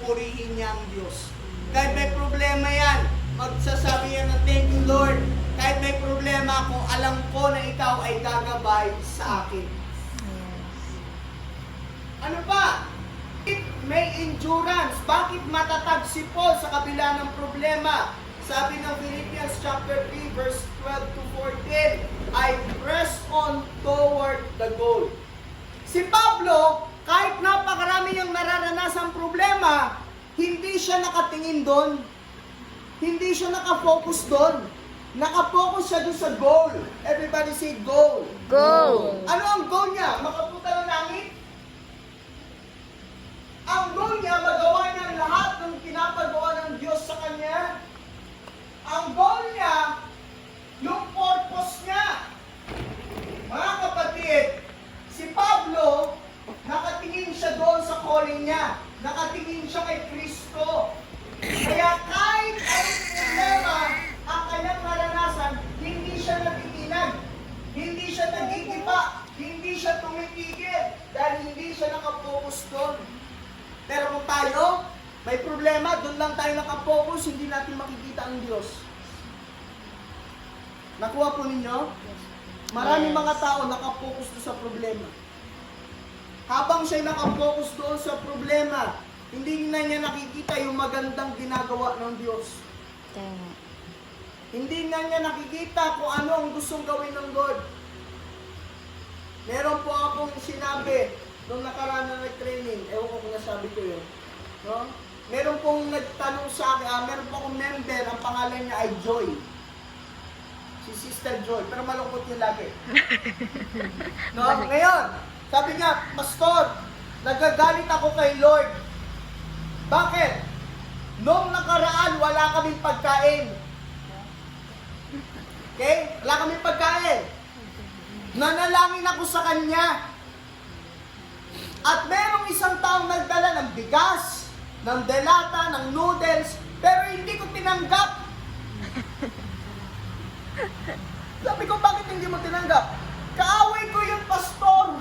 pupurihin niya ang Diyos. Kahit may problema yan, magsasabi yan na thank you Lord. Kahit may problema ako, alam ko na ikaw ay gagabay sa akin. Ano pa? It may endurance. Bakit matatag si Paul sa kabila ng problema? Sabi ng Philippians chapter 3 verse 12 to 14, I press on toward the goal. Si Pablo, kahit napakarami niyang nararanasang problema, hindi siya nakatingin doon. Hindi siya nakafocus doon. Nakafocus siya doon sa goal. Everybody say goal. Go! Ano ang goal niya? Makapunta ng langit? Ang goal niya, magawa niya lahat ng pinapagawa ng Diyos sa kanya. Ang goal niya, yung purpose niya. Mga kapatid, si Pablo, nakatingin siya doon sa calling niya. Nakatingin siya kay Kristo. Kaya kahit anong problema ang kanyang naranasan, hindi siya natitinag. Hindi siya nagigiba. Hindi siya tumitigil. Dahil hindi siya nakapokus doon. Pero kung tayo, may problema, doon lang tayo nakapokus, hindi natin makikita ang Diyos. Nakuha po ninyo? Maraming Yes. mga tao nakapokus doon sa problema. Habang siya nakapokus doon sa problema, hindi na niya nakikita yung magandang ginagawa ng Diyos. Tama. Hindi na niya nakikita kung ano ang gustong gawin ng Lord. Meron po akong sinabi nung nakaraan na nag-training, ewan ko kung nasabi ko yun. No? Meron pong nagtanong sa akin, meron po akong member, ang pangalan niya ay Joy. Si Sister Joy, pero malungkot yun lagi. No? Ngayon, sabi niya, Pastor, nagagalit ako kay Lord. Bakit? Noong nakaraan, wala kaming pagkain. Okay? Wala kaming pagkain. Nanalangin ako sa Kanya. At merong isang taong nagdala ng bigas, ng delata, ng noodles, pero hindi ko tinanggap. Sabi ko, bakit hindi mo tinanggap? Kaaway ko yung pastor.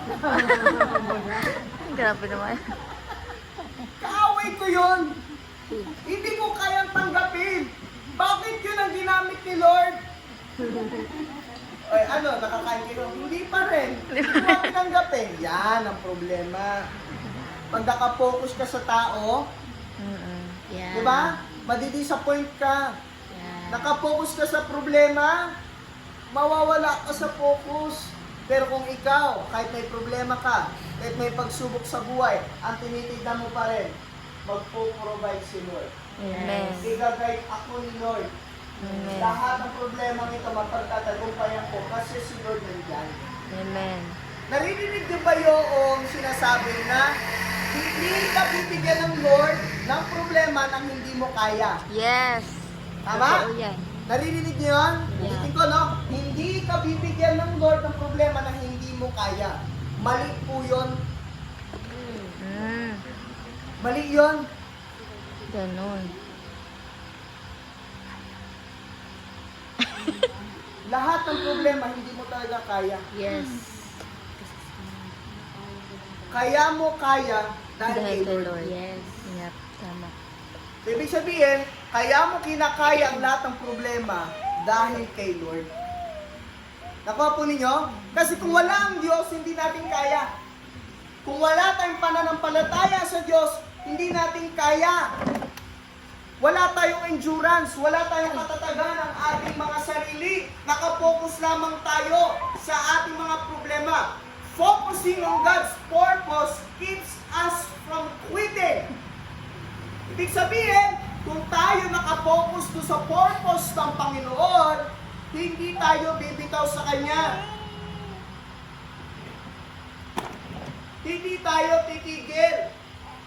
Grabe naman. Kaaway ko yun. Hindi ko kayang tanggapin. Bakit yun ang ginamit ni Lord? Ay, ano, nakakain kayo? Hindi pa rin. Hindi mo tinanggapin. Yan ang problema. Pag nakapokus ka sa tao, Yeah. di ba? Madidisappoint ka. Yeah. Nakapokus ka sa problema, mawawala ka sa focus. Pero kung ikaw, kahit may problema ka, kahit may pagsubok sa buhay, ang tinitignan mo pa rin, magpo-provide si Lord. Amen. Igagay ako ni Lord. Amen. Lahat ng problema nito mapagtatagumpayan ko kasi si Lord nandyan. Amen. Naririnig niyo ba yung sinasabi na hindi ka bibigyan ng Lord ng problema nang hindi mo kaya? Yes. Tama? Totoo yan. Naririnig niyo yun? Yeah. Ulitin ko, no? Hindi ka bibigyan ng Lord ng problema nang hindi mo kaya. Mali po yun. Mali yun. Ganun. Lahat ng problema hindi mo talaga kaya. Yes. Kaya mo kaya dahil kay Dahil kay Lord. Lord. Yes. Yep. Tama. Ibig sabihin, kaya mo kinakaya ang lahat ng problema dahil kay Lord. Nakuha po ninyo? Kasi kung wala ang Diyos, hindi natin kaya. Kung wala tayong pananampalataya sa Diyos, hindi natin kaya. Wala tayong endurance, wala tayong katatagan ng ating mga sarili. Nakapokus lamang tayo sa ating mga problema. Focusing on God's purpose keeps us from quitting. Ibig sabihin, kung tayo nakapokus doon sa purpose ng Panginoon, hindi tayo bibitaw sa Kanya. Hindi tayo titigil.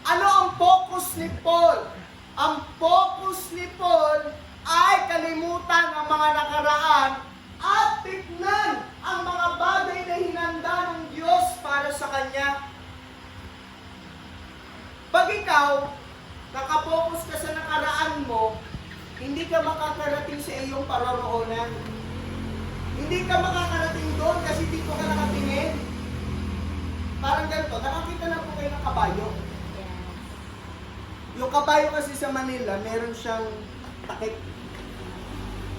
Ano ang focus ni Paul? Ang focus ni Paul ay kalimutan ang mga nakaraan at tignan ang mga bagay na hinanda ng Diyos para sa Kanya. Pag ikaw, nakapokus ka sa nakaraan mo, hindi ka makakarating sa iyong paroroonan. Hindi ka makakarating doon kasi dito ka nakatingin. Parang ganito, nakakita na po kayo ng kabayo. Yung kabayo kasi sa Manila, meron siyang takip.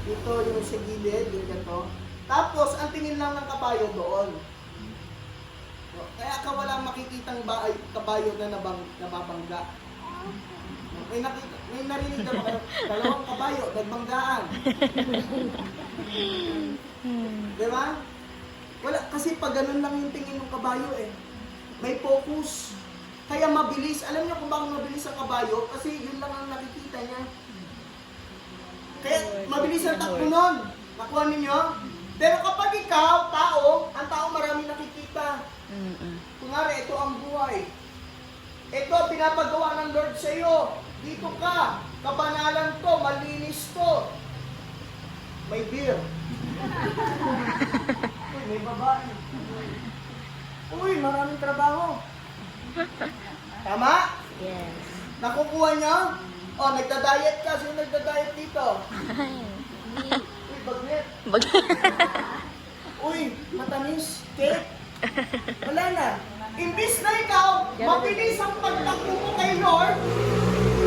Ito yung sa gilid, yung ganito. Tapos, ang tingin lang ng kabayo doon. Kaya ka walang makikitang kabayo na nababangga. May narinig ka ba? Dalawang kabayo, nagbanggaan. Di ba? Wala, kasi pag ganun lang yung tingin ng kabayo eh. May focus. Kaya mabilis. Alam niyo kung bakit mabilis ang kabayo? Kasi yun lang ang nakikita niya. Kaya mabilis ang takbo nun. Nakuha ninyo? Pero kapag ikaw, tao, ang tao marami nakikita. Kunwari, ito ang buhay. Ito, pinapagawa ng Lord sa iyo. Dito ka. Kabanalan to, malinis to. May beer. Uy, may babae. Uy, maraming trabaho. Tama? Yes. Nakukuha niyo? O, nagda-diet ka. Sino nagda-diet dito? Uy, bagnet. Uy, matamis. Cake. Wala na. Imbis na ikaw, mabilis ang pagtakbo mo kay Lord,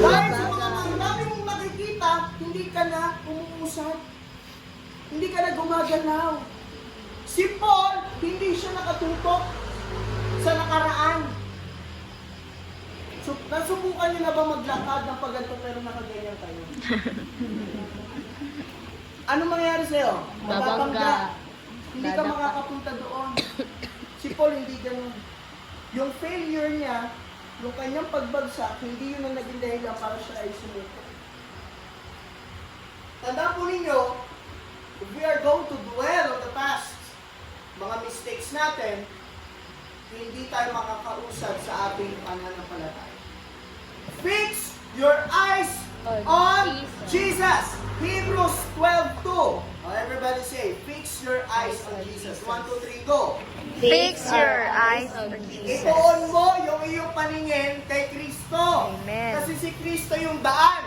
dahil sa mga marami mong nakikita, hindi ka na umuusad. Hindi ka na gumagalaw. Si Paul, hindi siya nakatutok sa nakaraan. So, nasubukan niyo na ba maglakad ng pagganto pero nakaganyan kayo? Ano mangyayari sa'yo? Babangga. Hindi ka makakapunta doon. Si Paul hindi ganun. Yung failure niya, yung kanyang pagbagsak, hindi yun ang naging dahilan para siya ay sumuko. Tandaan po ninyo, if we are going to dwell on the past, mga mistakes natin, hindi tayo makakausad sa ating pananampalataya. Fix your eyes on Jesus. Hebrews 12:2. Everybody say, fix your eyes on Jesus. 1, 2, 3, go. Fix your eyes on Jesus. Ituon mo yung iyong paningin kay Kristo. Amen. Kasi si Kristo yung daan.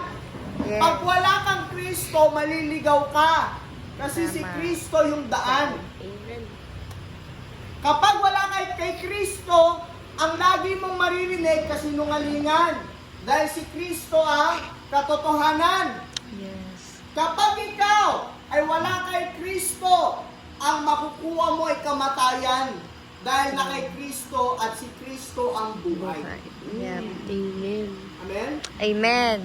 Yes. Pag wala kang Kristo, maliligaw ka. Kasi si Tama. Kristo yung daan. Amen. Kapag wala kay Kristo, ang lagi mong maririnig kasinungalingan. Dahil si Kristo ang katotohanan. Yes. Kapag ikaw ay wala kay Kristo, ang makukuha mo ay kamatayan. Dahil na kay Kristo at si Kristo ang buhay. Yep. Amen. Amen? Amen.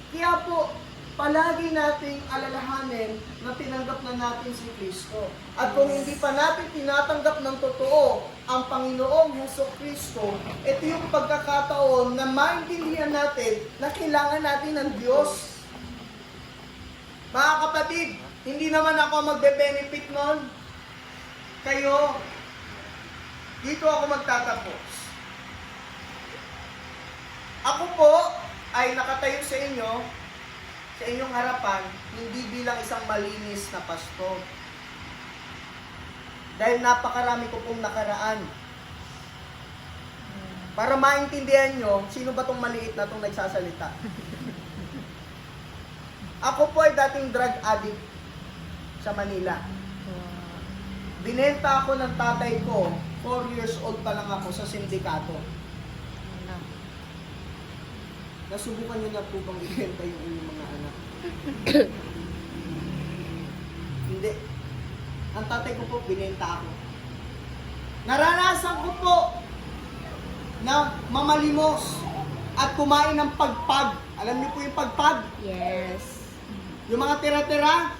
Kaya po, palagi nating alalahanin na tinanggap na natin si Kristo. At kung hindi pa natin tinatanggap ng totoo ang Panginoong Jesucristo, ito yung pagkakataon na maintindihan natin na kailangan natin ng Diyos. Mga kapatid, hindi naman ako magbe-benefit nun. Kayo, dito ako magtatapos. Ako po ay nakatayo sa inyo, sa inyong harapan, hindi bilang isang malinis na pastor. Dahil napakarami ko pong nakaraan. Para maintindihan nyo, sino ba tong maliit na tong nagsasalita? Ako po ay dating drug addict sa Manila. Binenta ako ng tatay ko, 4 years old pa lang ako sa sindikato. Nasubukan nyo na po bang ibenta yung inyong mga anak? Hindi. Ang tatay ko po, binenta ako. Naranasan ko po na mamalimos at kumain ng pagpag. Alam niyo po yung pagpag? Yes. Yung mga tira-tira,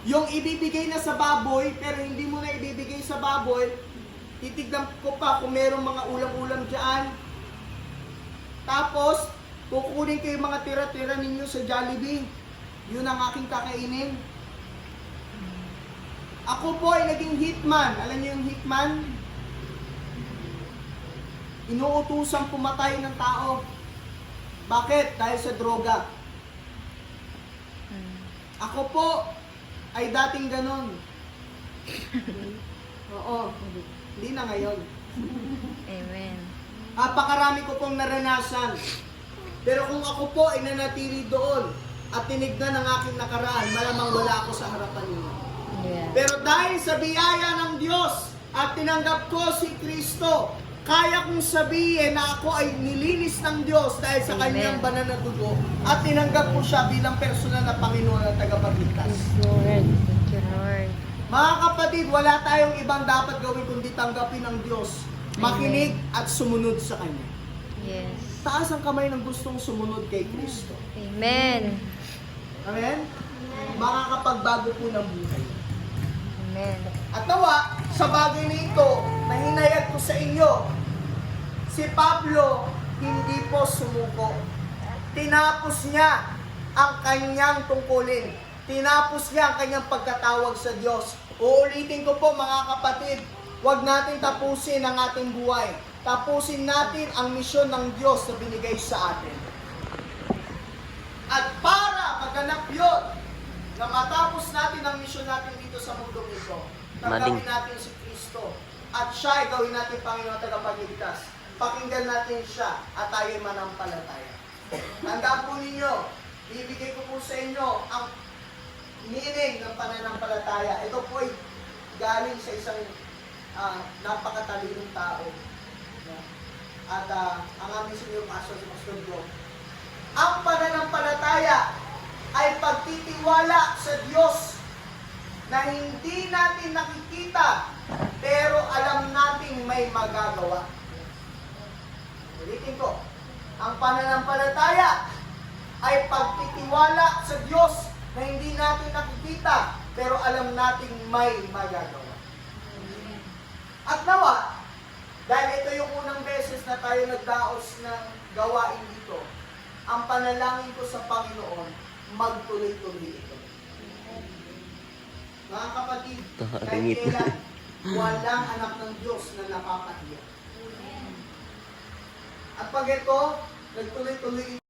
yung ibibigay na sa baboy, pero hindi mo na ibibigay sa baboy, titignan ko pa kung merong mga ulam-ulam dyan. Tapos, kukunin ko yung mga tira-tira ninyo sa Jollibee. Yun ang aking kakainin. Ako po ay naging hitman. Alam niyo yung hitman? Inuutusang pumatay ng tao. Bakit? Dahil sa droga. Ako po ay dating ganon. Oo. Hindi na ngayon. Amen. Napakarami ko pong naranasan. Pero kung ako po ay nanatili doon at tinignan ng aking nakaraan, malamang wala ako sa harapan niyo. Yeah. Pero dahil sa biyaya ng Diyos at tinanggap ko si Kristo, kaya kong sabihin na ako ay nilinis ng Diyos dahil sa Amen. kanyang banal na dugo at tinanggap ko siya bilang personal na Panginoon at tagapagligtas. Yes, Lord. Thank you, Lord. Mga kapatid, wala tayong ibang dapat gawin kundi tanggapin ng Diyos, makinig at sumunod sa Kanya. Yes. Taas ang kamay ng gustong sumunod kay Kristo. Amen. Amen? Makakapagbago po ng buhay. Amen. At nawa, sa bagay na ito, na hinayag ko sa inyo, si Pablo hindi po sumuko. Tinapos niya ang kanyang tungkulin. Tinapos niya ang kanyang pagkatawag sa Diyos. Uulitin ko po mga kapatid, huwag natin tapusin ang ating buhay. Tapusin natin ang misyon ng Diyos na binigay sa atin. At para maganap yun, na matapos natin ang misyon natin dito sa mundong ito, tanggapin natin si Kristo at siya ay gawin natin Panginoon at tagapagligtas. Pakinggan natin siya at tayo manampalataya. Tandaan po ninyo, bibigay ko po sa inyo ang meaning ng pananampalataya. Ito po ay galing sa isang napakatalinong tao. At ang aming senior pastor, si Pastor Joe. Ang pananampalataya ay pagtitiwala sa Diyos na hindi natin nakikita pero alam nating may magagawa. Ulitin ko, ang pananampalataya ay pagtitiwala sa Diyos na hindi natin nakikita pero alam nating may magagawa. At nawa, dahil ito yung unang beses na tayo nagdaos ng gawain dito, ang panalangin ko sa Panginoon, magtuloy-tuloy ito. Mga kapatid, kahit kailan, walang anak ng Diyos na napapahiya. At pag ito, nagtuloy-tuloy